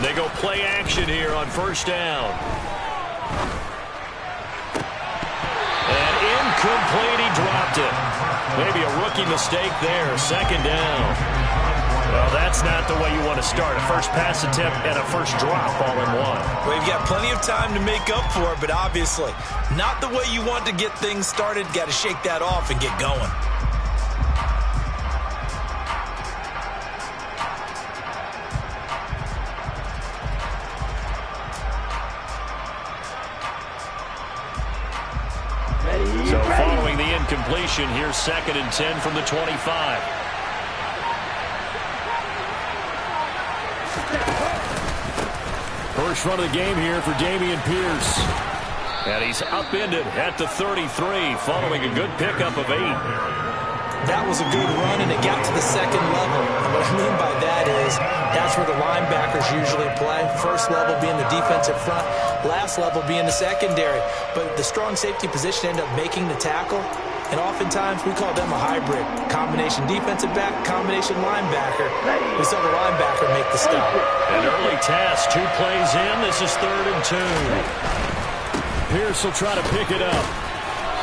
They go play action here on first down. And incomplete, he dropped it. Maybe a rookie mistake there, second down. Well, that's not the way you want to start. A first pass attempt and a first drop all in one. Well, you've got plenty of time to make up for it, but obviously not the way you want to get things started. Got to shake that off and get going. So following the incompletion, here's 2nd and 10 from the 25. First run of the game here for Dameon Pierce. And he's upended at the 33 following a good pickup of 8. That was a good run, and it got to the second level. And what I mean by that is that's where the linebackers usually play. First level being the defensive front, last level being the secondary. But the strong safety position ended up making the tackle. And oftentimes we call them a hybrid. Combination defensive back, combination linebacker. We saw the linebacker make the stop. An early task, 2 plays in. This is 3rd and 2. Pierce will try to pick it up.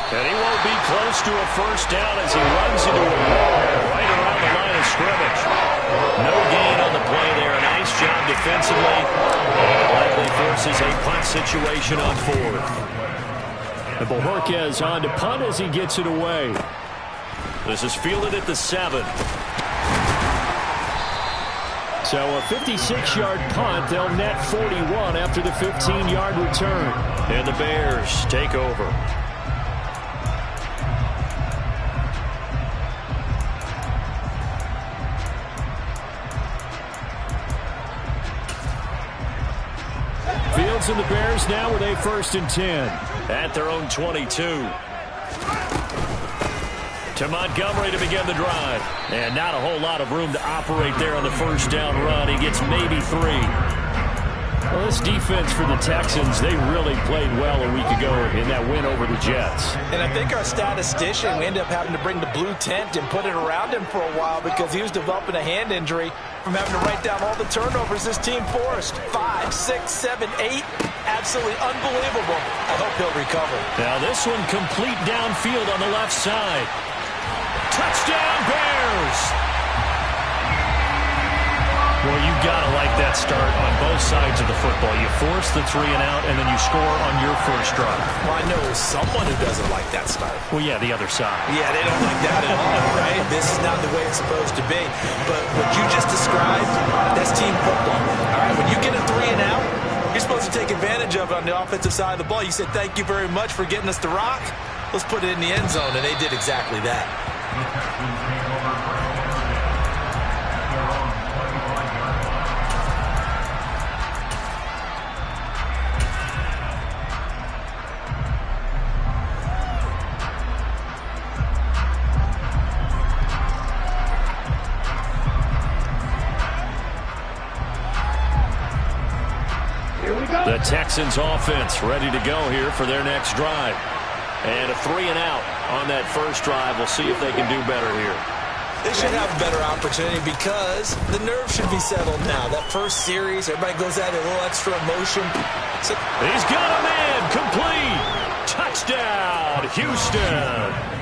And he won't be close to a first down as he runs into a wall right around the line of scrimmage. No gain on the play there. Nice job defensively. And it likely forces a punt situation on 4th. And Bojorquez on to punt as he gets it away. This is fielded at the 7. So a 56-yard punt. They'll net 41 after the 15-yard return. And the Bears take over. Fields and the Bears now with a 1st and 10 at their own 22. To Montgomery to begin the drive. And not a whole lot of room to operate there on the first down run. He gets maybe 3. Well, this defense for the Texans, they really played well a week ago in that win over the Jets. And I think our statistician, we ended up having to bring the blue tent and put it around him for a while because he was developing a hand injury from having to write down all the turnovers this team forced. 5, 6, 7, 8. Absolutely unbelievable. I hope he'll recover. Now this one complete downfield on the left side. Touchdown, Bears! Well, you got to like that start on both sides of the football. You force the 3 and out, and then you score on your first drive. Well, I know someone who doesn't like that start. Well, yeah, the other side. Yeah, they don't like that at all, right? This is not the way it's supposed to be. But what you just described, that's team football. All right, when you get a 3 and out, you're supposed to take advantage of it on the offensive side of the ball. You said, thank you very much for getting us the rock. Let's put it in the end zone, and they did exactly that. The Texans offense ready to go here for their next drive. And a 3 and out on that first drive. We'll see if they can do better here. They should have a better opportunity because the nerves should be settled now. That first series, everybody goes out a little extra emotion. So he's got a man, complete. Touchdown, Houston.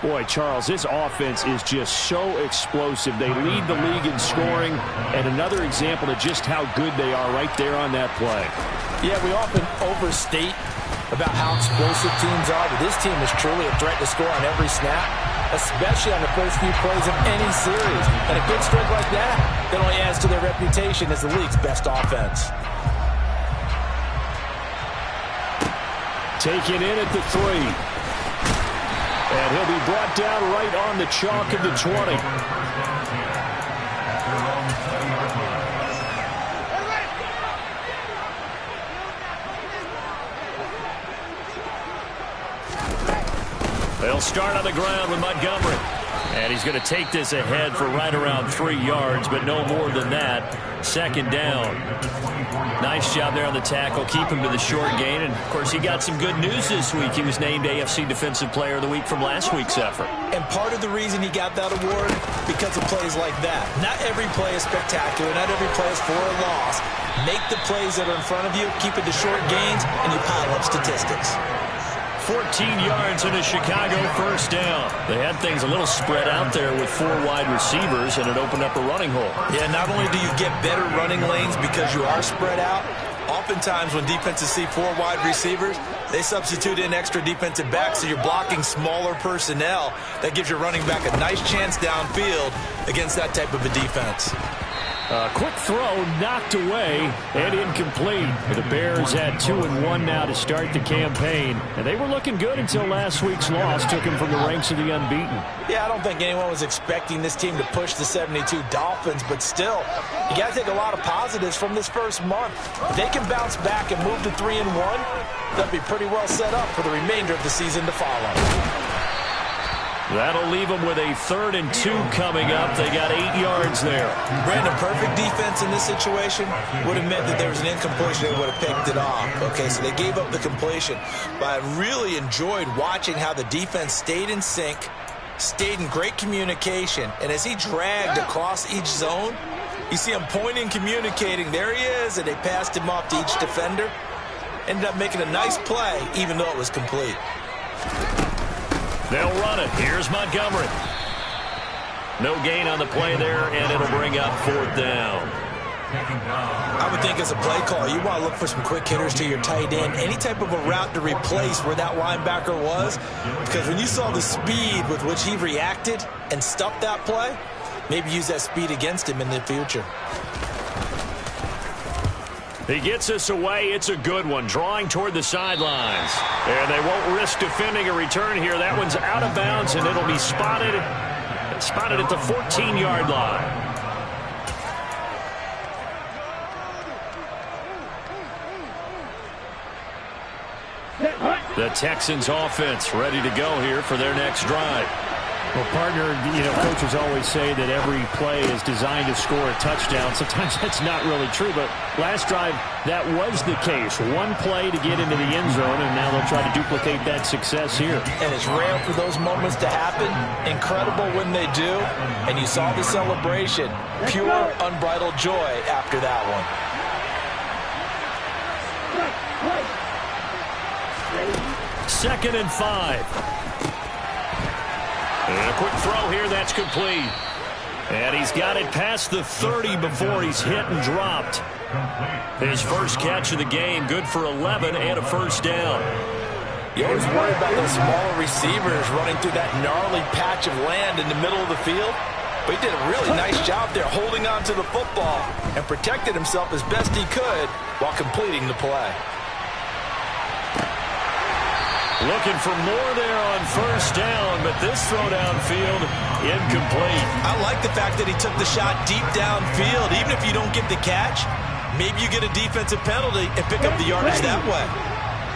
Boy, Charles, this offense is just so explosive. They lead the league in scoring, and another example of just how good they are right there on that play. Yeah, we often overstate about how explosive teams are, but this team is truly a threat to score on every snap, especially on the first few plays of any series. And a good streak like that only adds to their reputation as the league's best offense. Taken in at the 3. And he'll be brought down right on the chalk of the 20. They'll start on the ground with Montgomery. And he's going to take this ahead for right around 3 yards, but no more than that. Second down. Nice job there on the tackle. Keep him to the short gain. And, of course, he got some good news this week. He was named AFC Defensive Player of the Week from last week's effort. And part of the reason he got that award, because of plays like that. Not every play is spectacular. Not every play is for a loss. Make the plays that are in front of you, keep it to short gains, and you pile up statistics. 14 yards in a Chicago first down. They had things a little spread out there with 4 wide receivers, and it opened up a running hole. Yeah, not only do you get better running lanes because you are spread out, oftentimes when defenses see 4 wide receivers, they substitute in extra defensive backs, so you're blocking smaller personnel. That gives your running back a nice chance downfield against that type of a defense. Quick throw knocked away and incomplete. The Bears had 2-1 now to start the campaign, and they were looking good until last week's loss took them from the ranks of the unbeaten. Yeah, I don't think anyone was expecting this team to push the 72 Dolphins, but still, you got to take a lot of positives from this first month. If they can bounce back and move to 3-1, they'll be pretty well set up for the remainder of the season to follow. That'll leave them with a 3rd and 2 coming up. They got 8 yards there. Brandon, perfect defense in this situation would have meant that there was an incompletion. They would have picked it off. Okay, so they gave up the completion. But I really enjoyed watching how the defense stayed in sync, stayed in great communication, and as he dragged across each zone, you see him pointing, communicating. There he is, and they passed him off to each defender. Ended up making a nice play, even though it was complete. They'll run it. Here's Montgomery. No gain on the play there, and it'll bring up 4th down. I would think as a play call, you want to look for some quick hitters to your tight end. Any type of a route to replace where that linebacker was. Because when you saw the speed with which he reacted and stuffed that play, maybe use that speed against him in the future. He gets us away. It's a good one. Drawing toward the sidelines. And they won't risk defending a return here. That one's out of bounds, and it'll be spotted at the 14-yard line. The Texans offense ready to go here for their next drive. Well, partner, coaches always say that every play is designed to score a touchdown. Sometimes that's not really true, but last drive, that was the case. One play to get into the end zone, and now they'll try to duplicate that success here. And it's rare for those moments to happen. Incredible when they do. And you saw the celebration. Pure, unbridled joy after that one. 2nd and 5. And a quick throw here, that's complete. And he's got it past the 30 before he's hit and dropped. His first catch of the game, good for 11 and a first down. You always worry about those smaller receivers running through that gnarly patch of land in the middle of the field. But he did a really nice job there holding on to the football and protected himself as best he could while completing the play. Looking for more there on first down, but this throw downfield, incomplete. I like the fact that he took the shot deep downfield. Even if you don't get the catch, maybe you get a defensive penalty and pick up the yardage that way.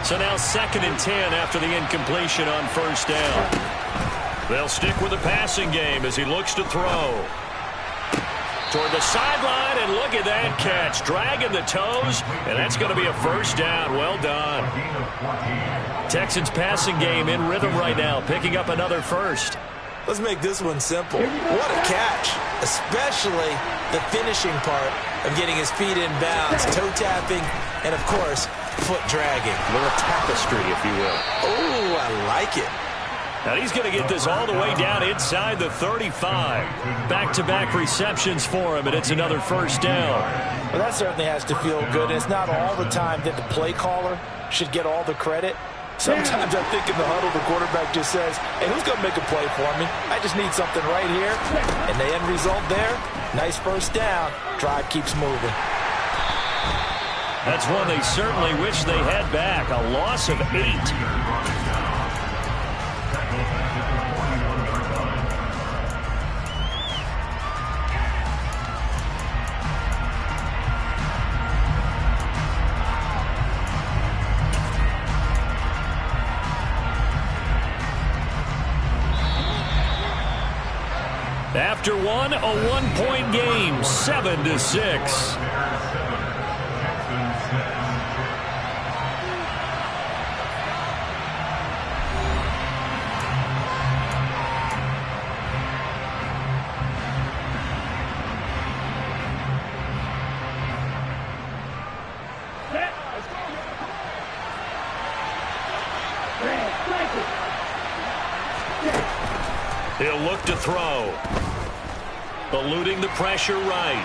So now 2nd and 10 after the incompletion on first down. They'll stick with the passing game as he looks to throw. Toward the sideline, and look at that catch. Dragging the toes, and that's going to be a first down. Well done. Texans passing game in rhythm right now, picking up another first. Let's make this one simple. What a catch, especially the finishing part of getting his feet in bounds, toe tapping, and, of course, foot dragging. A little tapestry, if you will. Oh, I like it. Now he's going to get this all the way down inside the 35. Back-to-back receptions for him, and it's another first down. Well, that certainly has to feel good. It's not all the time that the play caller should get all the credit. Sometimes I think in the huddle, the quarterback just says, hey, who's going to make a play for me? I just need something right here. And the end result there, nice first down. Drive keeps moving. That's one they certainly wish they had back. A loss of 8. After one, a 1-point game, 7-6. He'll look to throw. Eluding the pressure right.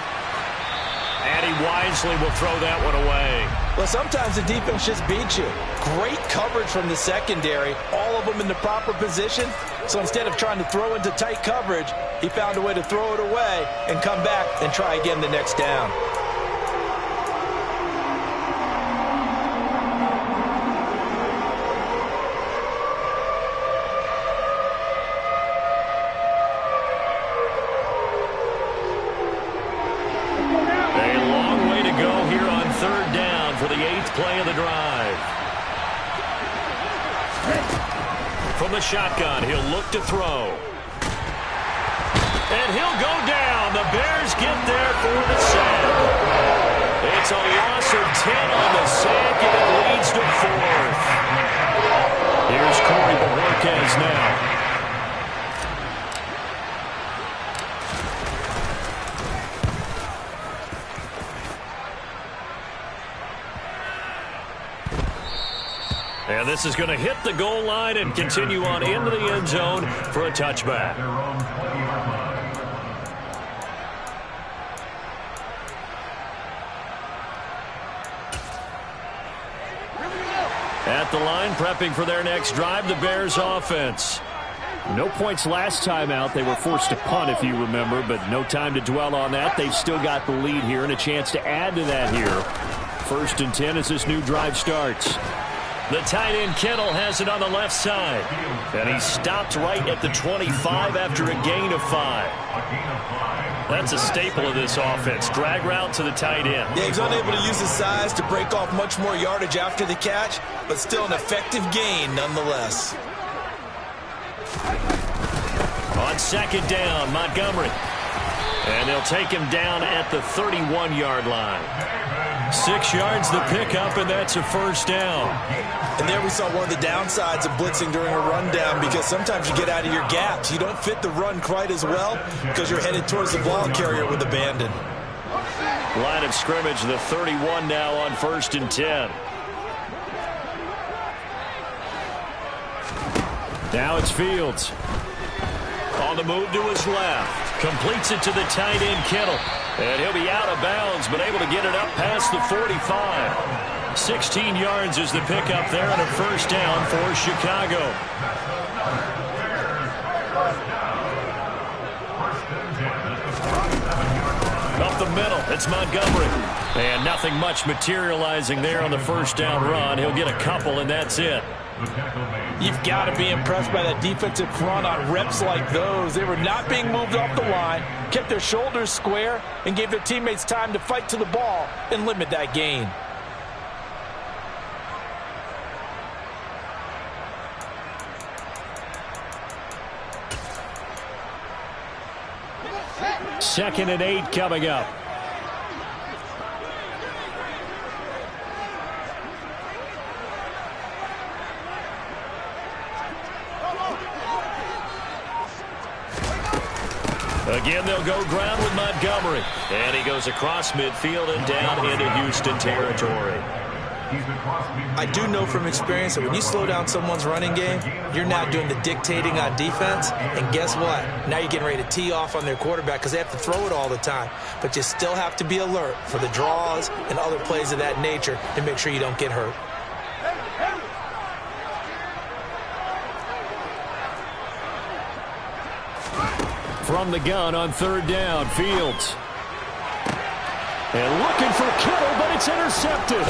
And he wisely will throw that one away. Well, sometimes the defense just beats you. Great coverage from the secondary. All of them in the proper position. So instead of trying to throw into tight coverage, he found a way to throw it away and come back and try again the next down. Play of the drive. From the shotgun, he'll look to throw. And he'll go down. The Bears get there for the sack. It's a loss of 10 on the sack, and it leads to 4th. Here's Corey Bojorquez now. And this is going to hit the goal line and continue on into the end zone for a touchback. At the line, prepping for their next drive, the Bears offense. No points last time out. They were forced to punt, if you remember, but no time to dwell on that. They've still got the lead here and a chance to add to that here. 1st and 10 as this new drive starts. The tight end Kittle has it on the left side. And he stopped right at the 25 after a gain of 5. That's a staple of this offense. Drag route to the tight end. Yeah, he's unable to use his size to break off much more yardage after the catch, but still an effective gain nonetheless. On 2nd down, Montgomery. And they'll take him down at the 31-yard line. 6 yards the pickup, and that's a 1st down. And there we saw one of the downsides of blitzing during a rundown, because sometimes you get out of your gaps. You don't fit the run quite as well because you're headed towards the ball carrier with abandon. Line of scrimmage, the 31 now on 1st and 10. Now it's Fields. On the move to his left. Completes it to the tight end, Kittle. And he'll be out of bounds, but able to get it up past the 45. 16 yards is the pickup there on a 1st down for Chicago. Up the middle, it's Montgomery. And nothing much materializing there on the 1st down run. He'll get a couple, and that's it. You've got to be impressed by that defensive front on reps like those. They were not being moved off the line, kept their shoulders square, and gave their teammates time to fight to the ball and limit that gain. Second and 8 coming up. Again, they'll go ground with Montgomery. And he goes across midfield and down into Houston territory. I do know from experience that when you slow down someone's running game, you're now doing the dictating on defense. And guess what? Now you're getting ready to tee off on their quarterback because they have to throw it all the time. But you still have to be alert for the draws and other plays of that nature to make sure you don't get hurt. From the gun on 3rd down, Fields. And looking for Kittle, but it's intercepted.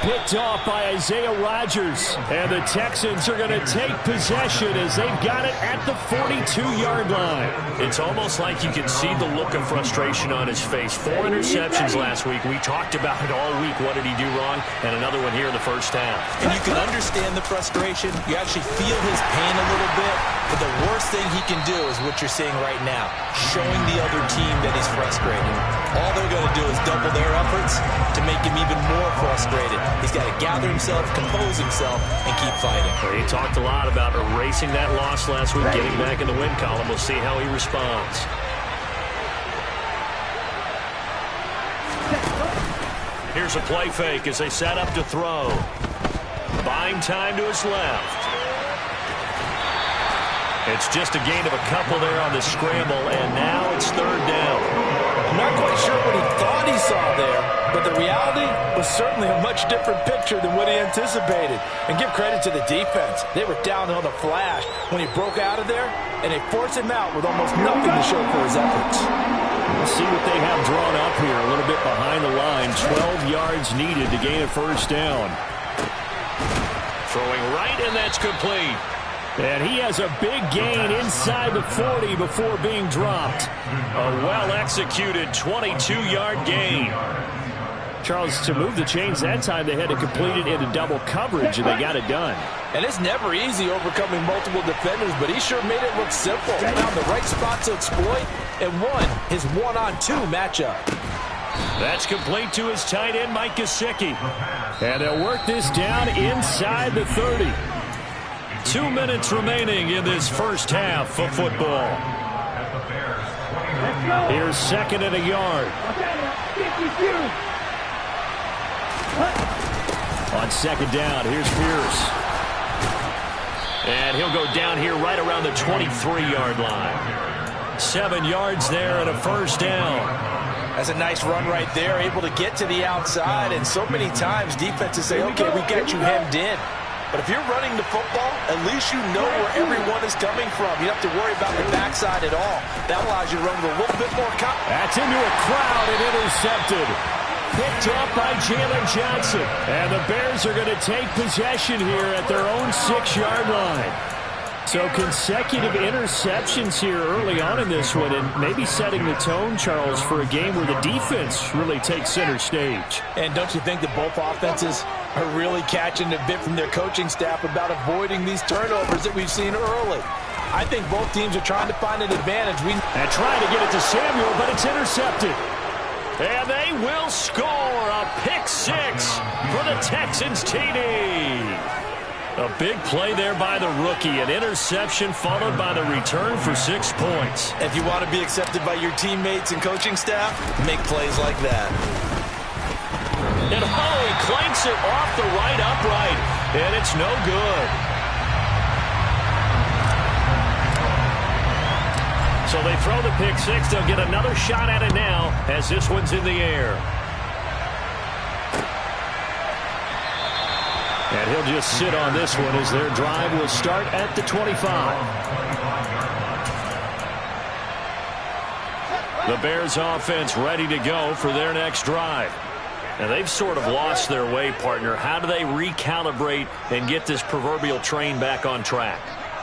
Picked off by Isaiah Rodgers. And the Texans are going to take possession as they've got it at the 42-yard line. It's almost like you can see the look of frustration on his face. 4 interceptions last week. We talked about it all week. What did he do wrong? And another one here in the first half. And you can understand the frustration. You actually feel his pain a little bit. But the worst thing he can do is what you're seeing right now, showing the other team that he's frustrated. All they're going to do is double their efforts to make him even more frustrated. He's got to gather himself, compose himself, and keep fighting. Well, he talked a lot about erasing that loss last week, getting back in the win column. We'll see how he responds. Here's a play fake as they set up to throw. Buying time to his left. It's just a gain of a couple there on the scramble, and now it's third down. I'm not quite sure what he thought he saw there, but the reality was certainly a much different picture than what he anticipated. And give credit to the defense. They were down on the flash when he broke out of there, and they forced him out with almost nothing to show for his efforts. We'll see what they have drawn up here, a little bit behind the line. 12 yards needed to gain a first down. Throwing right, and that's complete. And he has a big gain inside the 40 before being dropped. A well-executed 22-yard gain. Charles, to move the chains that time, they had to complete it into double coverage, and they got it done. And it's never easy overcoming multiple defenders, but he sure made it look simple. Found the right spot to exploit and won his one-on-two matchup. That's complete to his tight end, Mike Gesicki. And they'll work this down inside the 30. 2 minutes remaining in this first half of football. Here's second and a yard. On second down, here's Pierce. And he'll go down here right around the 23-yard line. 7 yards there and a first down. That's a nice run right there, able to get to the outside. And so many times defenses say, okay, we got you hemmed in. But if you're running the football, at least you know where everyone is coming from. You don't have to worry about the backside at all. That allows you to run with a little bit more confidence. That's into a crowd and intercepted. Picked up by Jalen Johnson. And the Bears are going to take possession here at their own 6-yard line. So consecutive interceptions here early on in this one, and maybe setting the tone, Charles, for a game where the defense really takes center stage. And don't you think that both offenses are really catching a bit from their coaching staff about avoiding these turnovers that we've seen early? I think both teams are trying to find an advantage. And trying to get it to Samuel, but it's intercepted. And they will score a pick six for the Texans TD. A big play there by the rookie. An interception followed by the return for 6 points. If you want to be accepted by your teammates and coaching staff, make plays like that. And he clanks it off the right upright. And it's no good. So they throw the pick six. They'll get another shot at it now as this one's in the air. And he'll just sit on this one as their drive will start at the 25. The Bears offense ready to go for their next drive. And they've sort of lost their way, partner. How do they recalibrate and get this proverbial train back on track?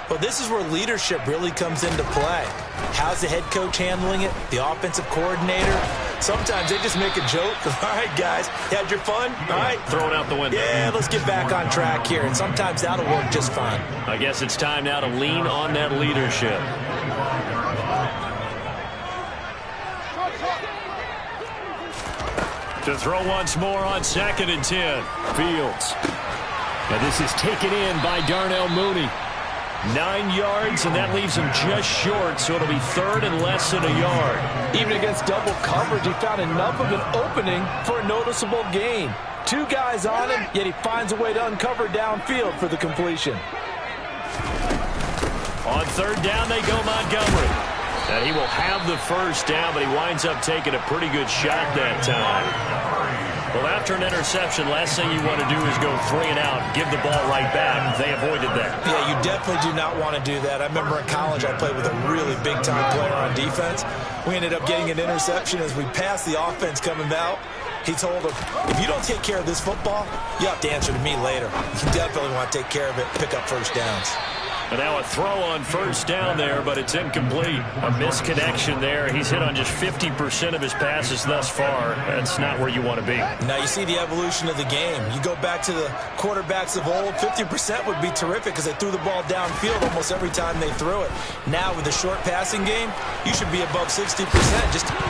Well, this is where leadership really comes into play. How's the head coach handling it? The offensive coordinator? Sometimes they just make a joke. All right, guys, you had your fun? All right. Throw it out the window. Yeah, let's get back on track here. And sometimes that'll work just fine. I guess it's time now to lean on that leadership. To throw once more on 2nd and 10. Fields. And this is taken in by Darnell Mooney. 9 yards, and that leaves him just short, so it'll be 3rd and less than a yard. Even against double coverage, he found enough of an opening for a noticeable gain. 2 guys on him, yet he finds a way to uncover downfield for the completion. On 3rd down, they go Montgomery. And he will have the first down, but he winds up taking a pretty good shot that time. Well, after an interception, last thing you want to do is go 3 and out, give the ball right back. They avoided that. Yeah, you definitely do not want to do that. I remember in college I played with a really big-time player on defense. We ended up getting an interception as we passed the offense coming out. He told him, if you don't take care of this football, you have to answer to me later. You definitely want to take care of it, pick up first downs. And now a throw on first down there, but it's incomplete. A misconnection there. He's hit on just 50% of his passes thus far. That's not where you want to be. Now you see the evolution of the game. You go back to the quarterbacks of old, 50% would be terrific because they threw the ball downfield almost every time they threw it. Now with the short passing game, you should be above 60%.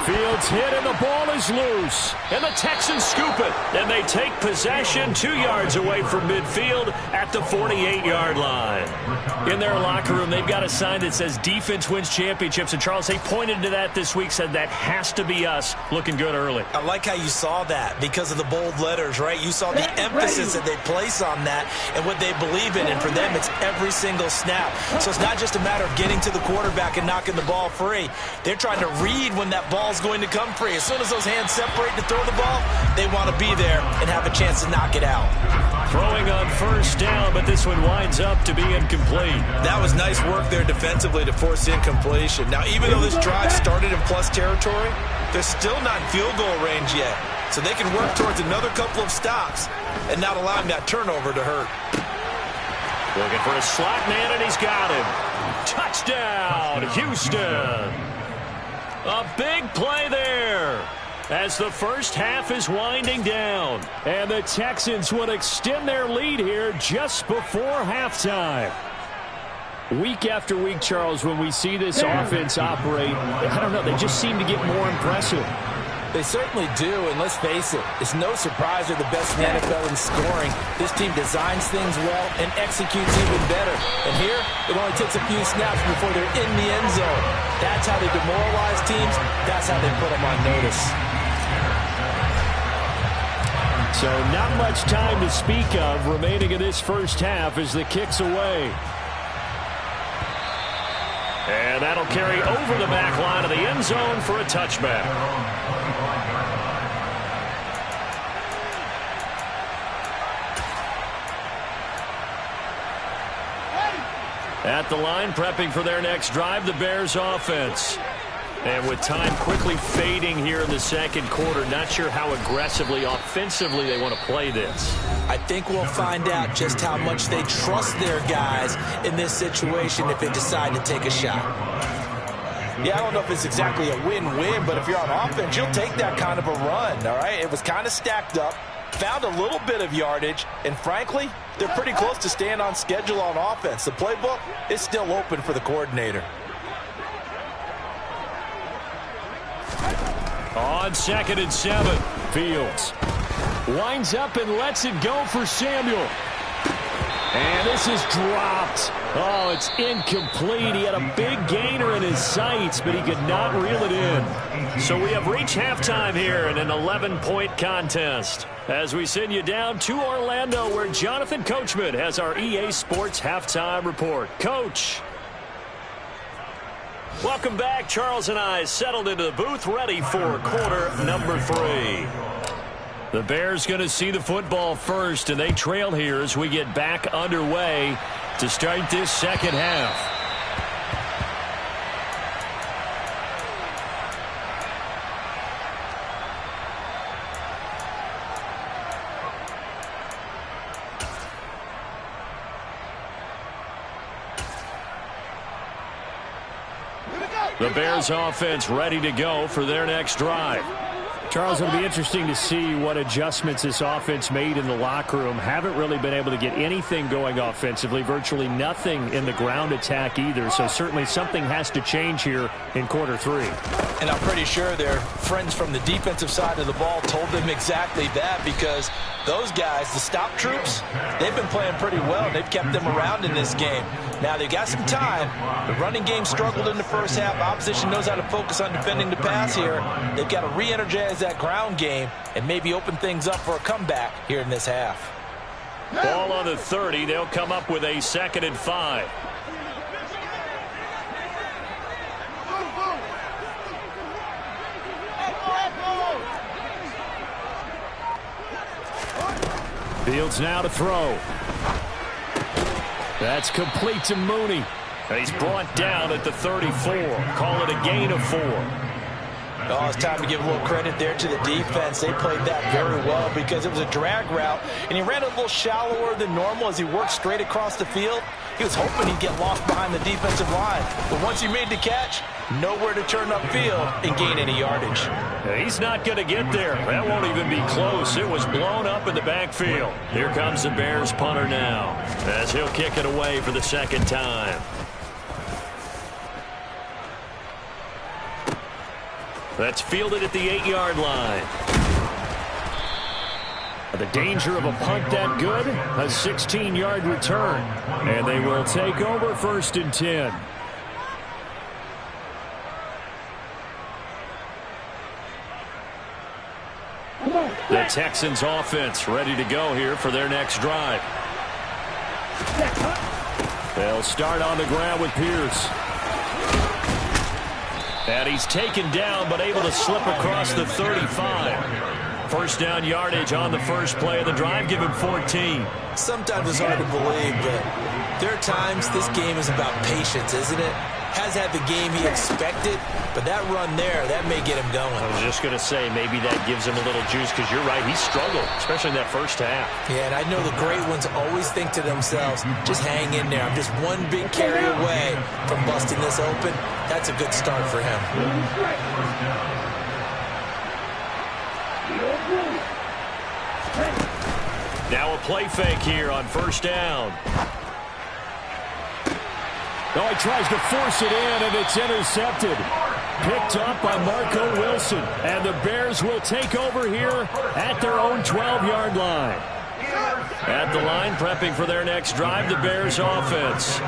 Fields hit and the ball is loose. And the Texans scoop it. And they take possession 2 yards away from midfield at the 48-yard line. In their locker room, they've got a sign that says defense wins championships. And Charles, they pointed to that this week, said that has to be us. Looking good early. I like how you saw that because of the bold letters, right? You saw the emphasis that they place on that and what they believe in. And for them, it's every single snap. So it's not just a matter of getting to the quarterback and knocking the ball free. They're trying to read when that ball's going to come free. As soon as those hands separate to throw the ball, they want to be there and have a chance to knock it out. Throwing on first down, but this one winds up to be incomplete. That was nice work there defensively to force incompletion. Now, even though this drive started in plus territory, they're still not in field goal range yet. So they can work towards another couple of stops and not allowing that turnover to hurt. Looking for a slot man, and he's got him. Touchdown, Houston. A big play there as the first half is winding down. And the Texans would extend their lead here just before halftime. Week after week, Charles, when we see this offense operate, I don't know, they just seem to get more impressive. They certainly do, and let's face it, it's no surprise they're the best in the NFL in scoring. This team designs things well and executes even better. And here, it only takes a few snaps before they're in the end zone. That's how they demoralize teams. That's how they put them on notice. So not much time to speak of remaining in this first half as the kick's away. And that'll carry over the back line of the end zone for a touchback. At the line, prepping for their next drive, the Bears offense. And with time quickly fading here in the second quarter, not sure how aggressively, offensively they want to play this. I think we'll find out just how much they trust their guys in this situation if they decide to take a shot. Yeah, I don't know if it's exactly a win-win, but if you're on offense, you'll take that kind of a run, all right? It was kind of stacked up, found a little bit of yardage, and frankly, they're pretty close to staying on schedule on offense. The playbook is still open for the coordinator. On 2nd and 7, Fields winds up and lets it go for Samuel. And this is dropped. Oh, it's incomplete. He had a big gainer in his sights, but he could not reel it in. So we have reached halftime here in an 11-point contest. As we send you down to Orlando, where Jonathan Coachman has our EA Sports Halftime Report. Coach. Welcome back. Charles and I settled into the booth, ready for quarter number 3. The Bears going to see the football first, and they trail here as we get back underway to start this second half. The Bears offense ready to go for their next drive. Charles, it'll be interesting to see what adjustments this offense made in the locker room. Haven't really been able to get anything going offensively, virtually nothing in the ground attack either. So certainly something has to change here in quarter 3. And I'm pretty sure their friends from the defensive side of the ball told them exactly that, because those guys, the stop troops, they've been playing pretty well. They've kept them around in this game. Now, they've got some time. The running game struggled in the first half. Opposition knows how to focus on defending the pass here. They've got to re-energize that ground game and maybe open things up for a comeback here in this half. Ball on the 30. They'll come up with a 2nd and 5. Fields now to throw. That's complete to Mooney. He's brought down at the 34. Call it a gain of 4. Oh, it's time to give a little credit there to the defense. They played that very well because it was a drag route, and he ran a little shallower than normal as he worked straight across the field. He was hoping he'd get lost behind the defensive line. But once he made the catch, nowhere to turn upfield and gain any yardage. He's not going to get there. That won't even be close. It was blown up in the backfield. Here comes the Bears punter now as he'll kick it away for the second time. That's fielded at the 8-yard line. The danger of a punt that good, a 16-yard return. And they will take over 1st and 10. The Texans offense ready to go here for their next drive. They'll start on the ground with Pierce. And he's taken down but able to slip across the 35. First down yardage on the first play of the drive. Give him 14. Sometimes it's hard to believe, but there are times this game is about patience, isn't it? Has had the game he expected, but that run there, that may get him going. I was just going to say, maybe that gives him a little juice because you're right, he struggled, especially in that first half. Yeah, and I know the great ones always think to themselves, just hang in there. I'm just one big carry away from busting this open. That's a good start for him. Now a play fake here on first down. Oh, he tries to force it in, and it's intercepted. Picked up by Marco Wilson. And the Bears will take over here at their own 12-yard line. At the line, prepping for their next drive, the Bears offense.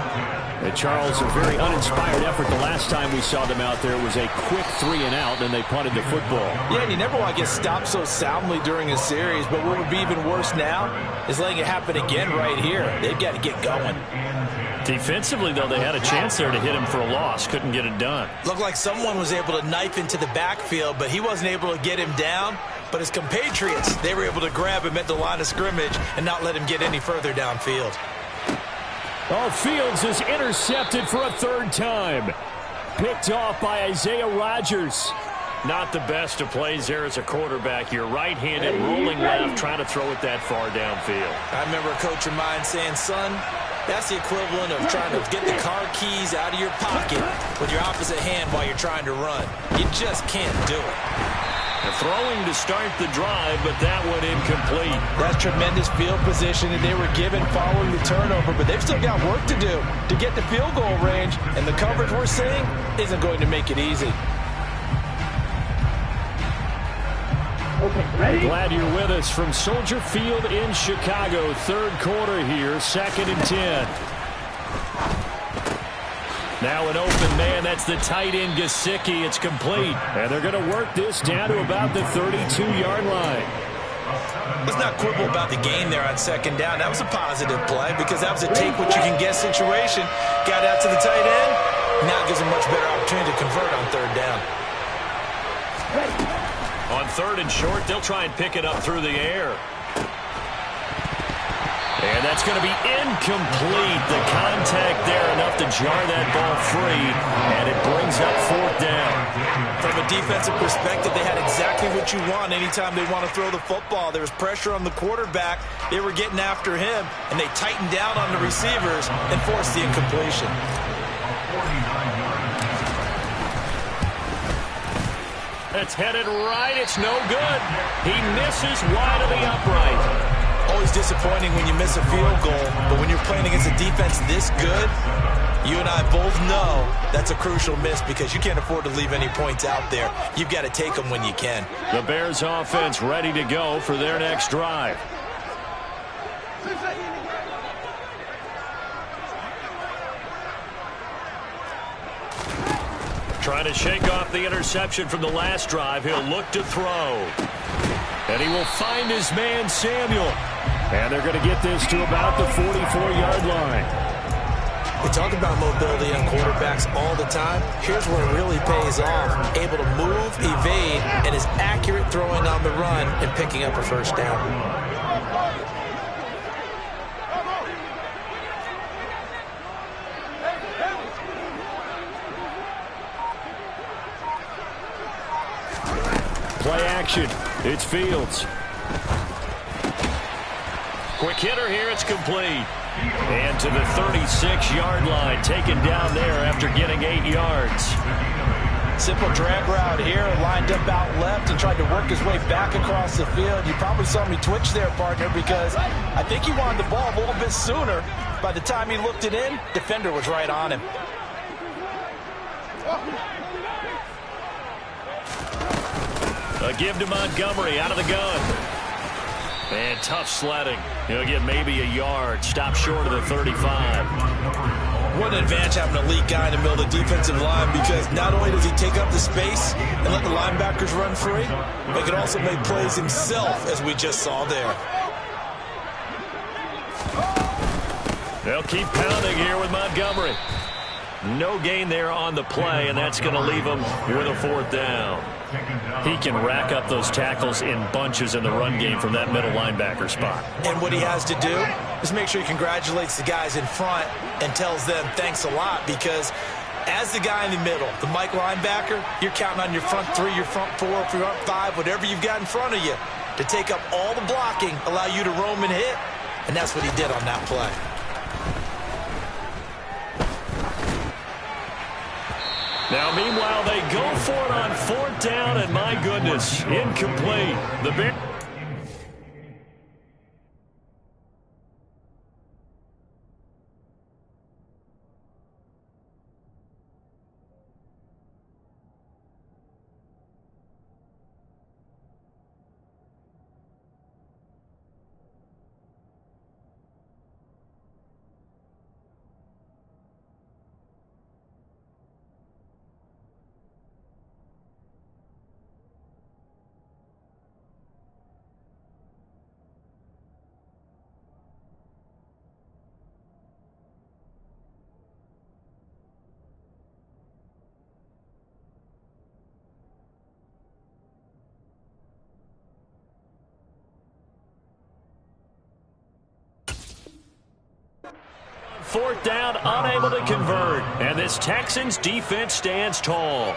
And Charles, a very uninspired effort the last time we saw them out there. It was a quick 3-and-out, and they punted the football. Yeah, and you never want to get stopped so soundly during a series, but what would be even worse now is letting it happen again right here. They've got to get going. Defensively, though, they had a chance there to hit him for a loss. Couldn't get it done. Looked like someone was able to knife into the backfield, but he wasn't able to get him down. But his compatriots, they were able to grab him at the line of scrimmage and not let him get any further downfield. Oh, Fields is intercepted for a third time. Picked off by Isaiah Rodgers. Not the best of plays there as a quarterback. You're right-handed, rolling left, trying to throw it that far downfield. I remember a coach of mine saying, son, that's the equivalent of trying to get the car keys out of your pocket with your opposite hand while you're trying to run. You just can't do it. They're throwing to start the drive, but that one incomplete. That's tremendous field position that they were given following the turnover, but they've still got work to do to get the field goal range, and the coverage we're seeing isn't going to make it easy. Okay, ready? Glad you're with us from Soldier Field in Chicago. Third quarter here, 2nd and 10. Now an open man, that's the tight end Gesicki. It's complete. And they're going to work this down to about the 32-yard line. Let's not quibble about the gain there on second down. That was a positive play because that was a take-what-you-can-get situation. Got out to the tight end. Now gives him a much better opportunity to convert on third down. On third and short, they'll try and pick it up through the air. And that's going to be incomplete. The contact there enough to jar that ball free, and it brings up fourth down. From a defensive perspective, they had exactly what you want anytime they want to throw the football. There was pressure on the quarterback. They were getting after him, and they tightened down on the receivers and forced the incompletion. It's headed right. It's no good. He misses wide of the upright. Always disappointing when you miss a field goal, but when you're playing against a defense this good, you and I both know that's a crucial miss because you can't afford to leave any points out there. You've got to take them when you can. The Bears offense ready to go for their next drive. Trying to shake off the interception from the last drive. He'll look to throw. And he will find his man, Samuel. And they're going to get this to about the 44-yard line. We talk about mobility on quarterbacks all the time. Here's where it really pays off. Able to move, evade, and is accurate throwing on the run and picking up a first down. Play action. It's Fields. Quick hitter here. It's complete. And to the 36-yard line, taken down there after getting 8 yards. Simple drag route here, lined up out left and tried to work his way back across the field. You probably saw me twitch there, partner, because I think he wanted the ball a little bit sooner. By the time he looked it in, defender was right on him. A give to Montgomery out of the gun. And tough sledding. He'll get maybe a yard. Stop short of the 35. What an advantage having an elite guy in the middle of the defensive line, because not only does he take up the space and let the linebackers run free, but he can also make plays himself, as we just saw there. They'll keep pounding here with Montgomery. No gain there on the play, and that's going to leave him with a 4th down. He can rack up those tackles in bunches in the run game from that middle linebacker spot. And what he has to do is make sure he congratulates the guys in front and tells them thanks a lot, because as the guy in the middle, the Mike linebacker, you're counting on your front 3, your front 4, your front 5, whatever you've got in front of you to take up all the blocking, allow you to roam and hit, and that's what he did on that play. Now, meanwhile, they go for it on 4th down, and my goodness, incomplete. The Bears. Fourth down, unable to convert. And this Texans defense stands tall.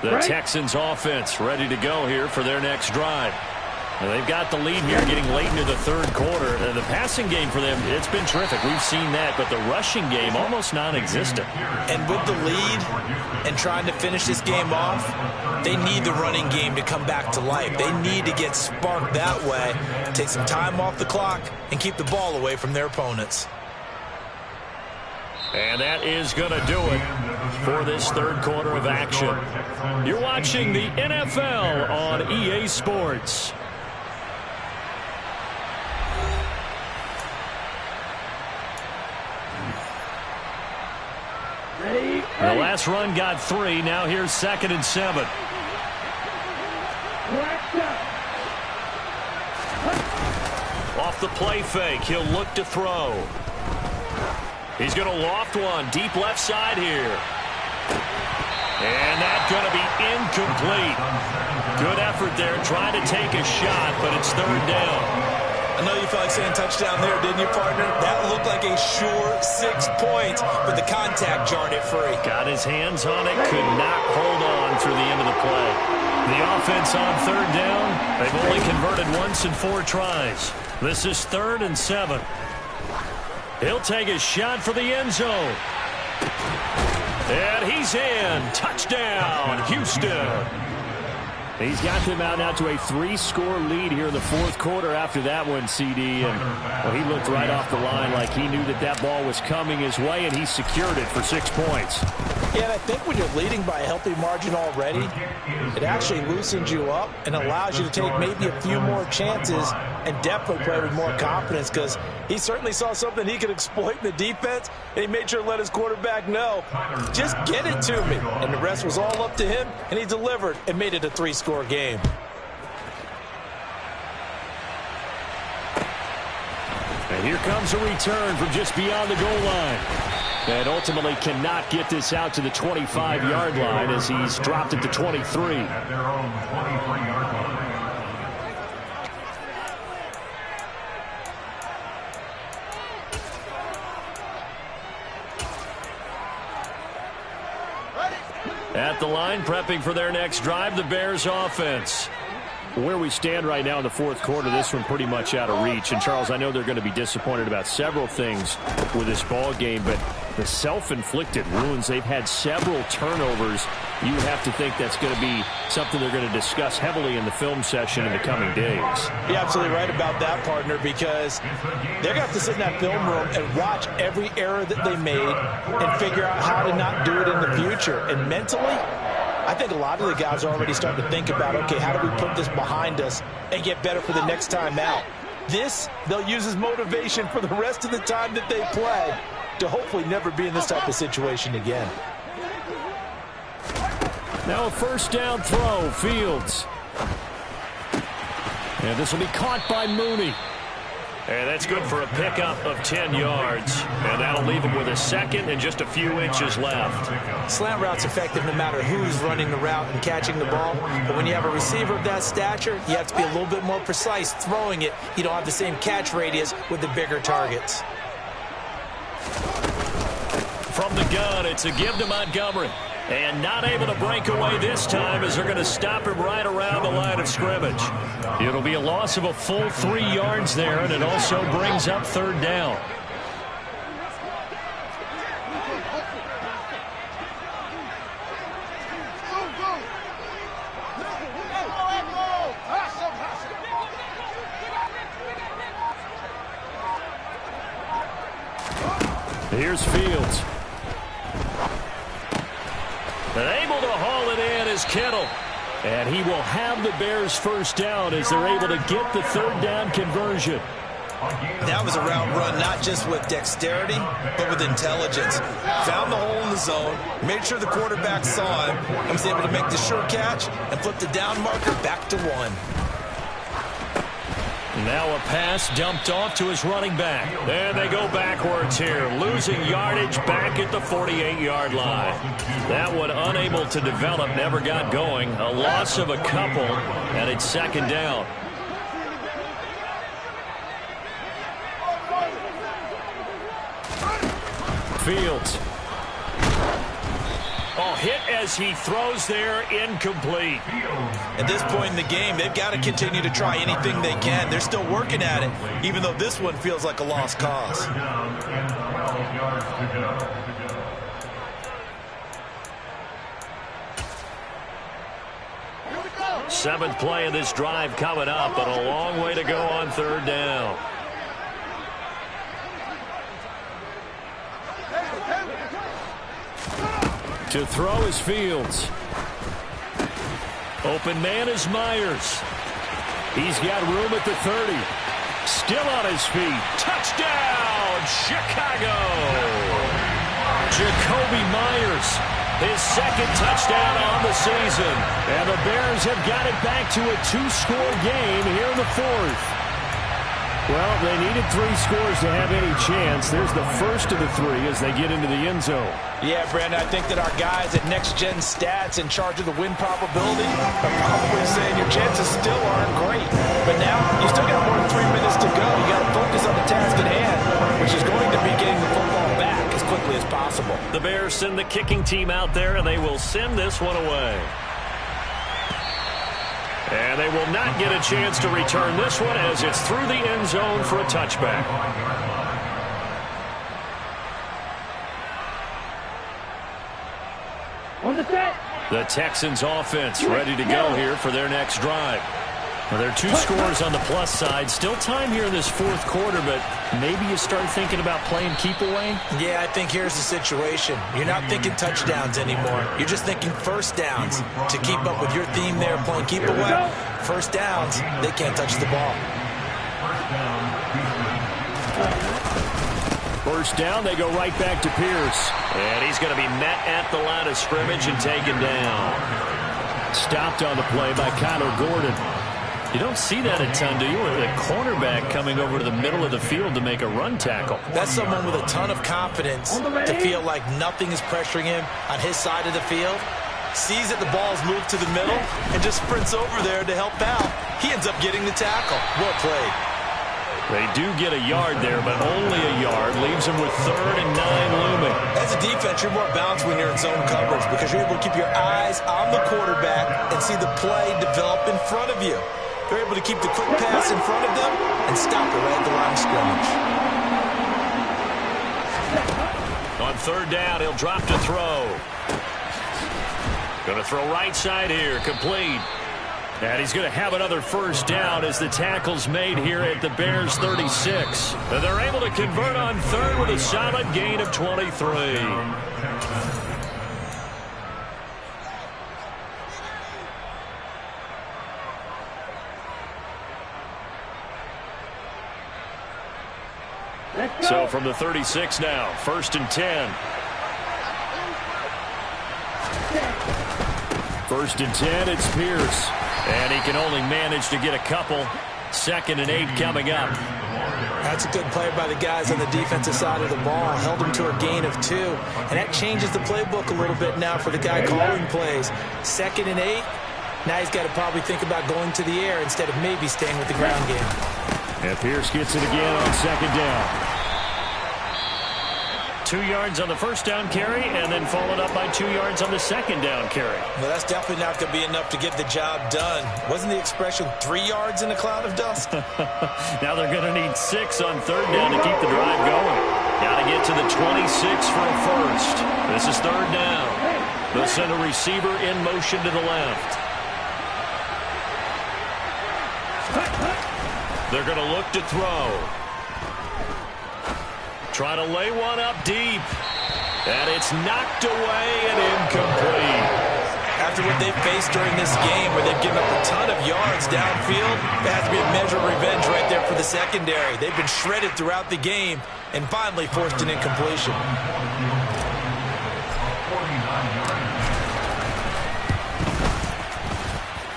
The Texans offense ready to go here for their next drive. And they've got the lead here getting late into the 3rd quarter. The passing game for them, it's been terrific. We've seen that, but the rushing game almost non-existent. And with the lead and trying to finish this game off, they need the running game to come back to life. They need to get sparked that way, take some time off the clock, and keep the ball away from their opponents. And that is going to do it for this 3rd quarter of action. You're watching the NFL on EA Sports. The last run got 3. Now here's 2nd and 7. Off the play fake, he'll look to throw. He's going to loft one deep left side here. And that's going to be incomplete. Good effort there, trying to take a shot, but it's 3rd down. I know you felt like saying touchdown there, didn't you, partner? That looked like a sure 6 points, but the contact jarred it free. Got his hands on it, could not hold on through the end of the play. The offense on 3rd down, they've only converted once in 4 tries. This is 3rd and 7. He'll take a shot for the end zone. And he's in. Touchdown, Houston. He's got them out now to a 3-score lead here in the 4th quarter after that one, CD. And well, he looked right off the line like he knew that that ball was coming his way, and he secured it for 6 points. Yeah, and I think when you're leading by a healthy margin already, it actually loosens you up and allows you to take maybe a few more chances and definitely play with more confidence, because he certainly saw something he could exploit in the defense, and he made sure to let his quarterback know, just get it to me. And the rest was all up to him, and he delivered and made it a 3-score game. And here comes a return from just beyond the goal line. And ultimately cannot get this out to the 25-yard line as he's dropped it to 23. At their own 23-yard line. Ready? At the line, prepping for their next drive, the Bears offense. Where we stand right now in the fourth quarter, this one pretty much out of reach. And, Charles, I know they're going to be disappointed about several things with this ball game, but the self-inflicted wounds, they've had several turnovers. You have to think that's going to be something they're going to discuss heavily in the film session in the coming days. You're absolutely right about that, partner, because they're going to have to sit in that film room and watch every error that they made and figure out how to not do it in the future. And mentally, I think a lot of the guys are already starting to think about, okay, how do we put this behind us and get better for the next time out? This, they'll use as motivation for the rest of the time that they play to hopefully never be in this type of situation again. Now a first down throw, Fields. And this will be caught by Mooney. And that's good for a pickup of 10 yards. And that'll leave him with a second and just a few inches left. Slant route's effective no matter who's running the route and catching the ball. But when you have a receiver of that stature, you have to be a little bit more precise throwing it. You don't have the same catch radius with the bigger targets. From the gun, it's a give to Montgomery. And not able to break away this time as they're going to stop him right around the line of scrimmage. It'll be a loss of a full 3 yards there, and it also brings up third down. Here's Fields. And able to haul it in is Kittle. And he will have the Bears first down as they're able to get the third down conversion. That was a route run not just with dexterity, but with intelligence. Found the hole in the zone, made sure the quarterback saw him, and was able to make the sure catch and flip the down marker back to 1. Now a pass dumped off to his running back. And they go backwards here, losing yardage back at the 48-yard line. That one unable to develop, never got going. A loss of a couple, and it's second down. Fields. Oh, hit as he throws there, incomplete. At this point in the game, they've got to continue to try anything they can. They're still working at it, even though this one feels like a lost cause. Seventh play of this drive coming up, but a long way to go on third down. To throw is Fields. Open man is Myers. He's got room at the 30. Still on his feet. Touchdown, Chicago! Jacoby Myers, his second touchdown on the season. And the Bears have got it back to a 2-score game here in the fourth. Well, they needed 3 scores to have any chance. There's the first of the 3 as they get into the end zone. Yeah, Brandon, I think that our guys at Next Gen Stats in charge of the win probability are probably saying your chances still aren't great. But now you still got more than 3 minutes to go. You got to focus on the task at hand, which is going to be getting the football back as quickly as possible. The Bears send the kicking team out there, and they will send this one away. And they will not get a chance to return this one as it's through the end zone for a touchback. On the set. The Texans offense ready to go here for their next drive. Well, there are 2 scores on the plus side. Still time here in this fourth quarter, but maybe you start thinking about playing keep away? Yeah, I think here's the situation. You're not thinking touchdowns anymore. You're just thinking first downs. To keep up with your theme there, playing keep away, first downs, they can't touch the ball. First down, they go right back to Pierce. And he's going to be met at the line of scrimmage and taken down. Stopped on the play by Connor Gordon. You don't see that a ton, do you? With a cornerback coming over to the middle of the field to make a run tackle. That's someone with a ton of confidence to feel like nothing is pressuring him on his side of the field. Sees that the ball's moved to the middle and just sprints over there to help out. He ends up getting the tackle. Well played. They do get a yard there, but only a yard. Leaves them with 3rd and 9 looming. As a defense, you're more balanced when you're in zone coverage because you're able to keep your eyes on the quarterback and see the play develop in front of you. They're able to keep the quick pass in front of them and stop it right at the line of scrimmage. On 3rd down, he'll drop to throw. Going to throw right side here, complete. And he's going to have another 1st down as the tackle's made here at the Bears' 36. And they're able to convert on 3rd with a solid gain of 23. So from the 36 now, 1st and 10. 1st and 10, it's Pierce. And he can only manage to get a couple. 2nd and 8 coming up. That's a good play by the guys on the defensive side of the ball. Held him to a gain of 2. And that changes the playbook a little bit now for the guy calling plays. 2nd and 8. Now he's got to probably think about going to the air instead of maybe staying with the ground game. And Pierce gets it again on 2nd down. 2 yards on the 1st down carry, and then followed up by 2 yards on the 2nd down carry. Well, that's definitely not going to be enough to get the job done. Wasn't the expression 3 yards in a cloud of dust? Now they're going to need 6 on 3rd down to keep the drive going. Got to get to the 26 for a 1st. This is 3rd down. They'll send a receiver in motion to the left. They're going to look to throw. Try to lay one up deep. And it's knocked away and incomplete. After what they've faced during this game where they've given up a ton of yards downfield, there has to be a measure of revenge right there for the secondary. They've been shredded throughout the game and finally forced an incompletion.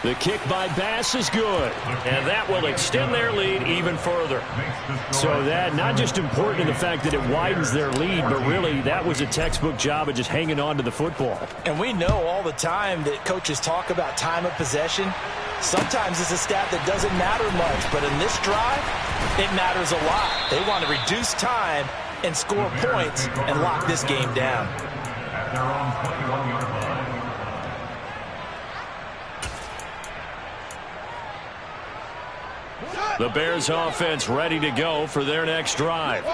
The kick by Bass is good. And that will extend their lead even further. So that not just important in the fact that it widens their lead, but really that was a textbook job of just hanging on to the football. And we know all the time that coaches talk about time of possession. Sometimes it's a stat that doesn't matter much, but in this drive, it matters a lot. They want to reduce time and score points and lock this game down. At their own 21-yard line. The Bears offense ready to go for their next drive.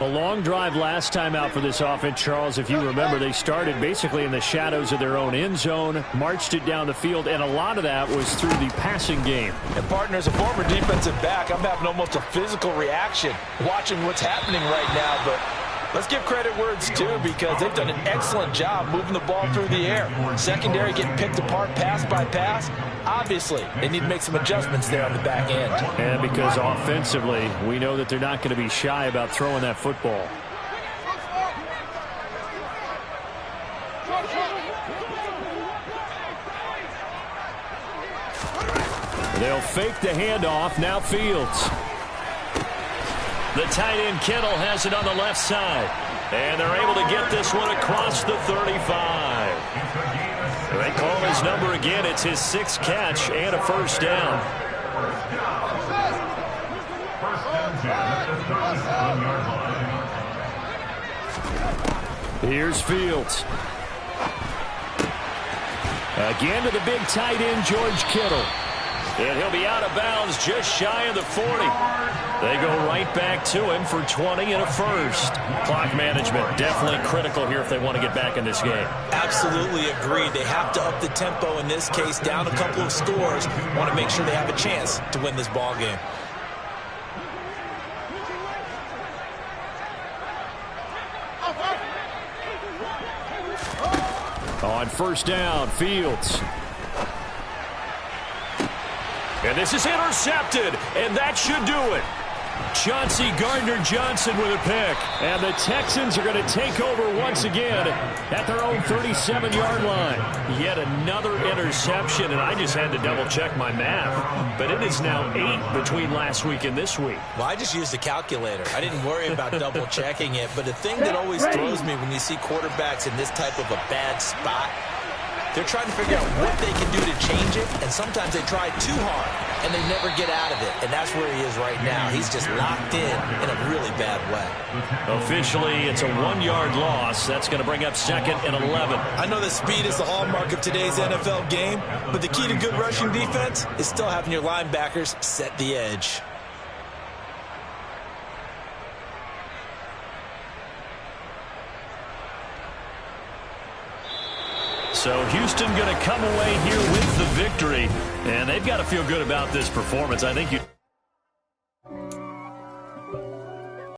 A long drive last time out for this offense, Charles. If you remember, they started basically in the shadows of their own end zone, marched it down the field, and a lot of that was through the passing game. And partner, as a former defensive back, I'm having almost a physical reaction watching what's happening right now, but let's give credit where it's due because they've done an excellent job moving the ball through the air. Secondary getting picked apart pass by pass. Obviously, they need to make some adjustments there on the back end. And because offensively, we know that they're not going to be shy about throwing that football. They'll fake the handoff. Now Fields. The tight end Kittle has it on the left side. And they're able to get this one across the 35. They call his number again. It's his 6th catch and a 1st down. Here's Fields. Again to the big tight end, George Kittle. And he'll be out of bounds just shy of the 40. They go right back to him for 20 and a 1st. Clock management definitely critical here if they want to get back in this game. Absolutely agree. They have to up the tempo in this case, down a couple of scores. Want to make sure they have a chance to win this ball game. On 1st down, Fields. And this is intercepted, and that should do it. Chauncey Gardner-Johnson with a pick. And the Texans are going to take over once again at their own 37-yard line. Yet another interception, and I just had to double-check my math. But it is now 8 between last week and this week. Well, I just used a calculator. I didn't worry about double-checking it. But the thing that always throws me when you see quarterbacks in this type of a bad spot, They're trying to figure out what they can do to change it, and sometimes they try too hard, and they never get out of it, and that's where he is right now. He's just locked in a really bad way. Officially, it's a 1-yard loss. That's going to bring up 2nd and 11. I know that speed is the hallmark of today's NFL game, but the key to good rushing defense is still having your linebackers set the edge. So Houston going to come away here with the victory, and they've got to feel good about this performance. I think you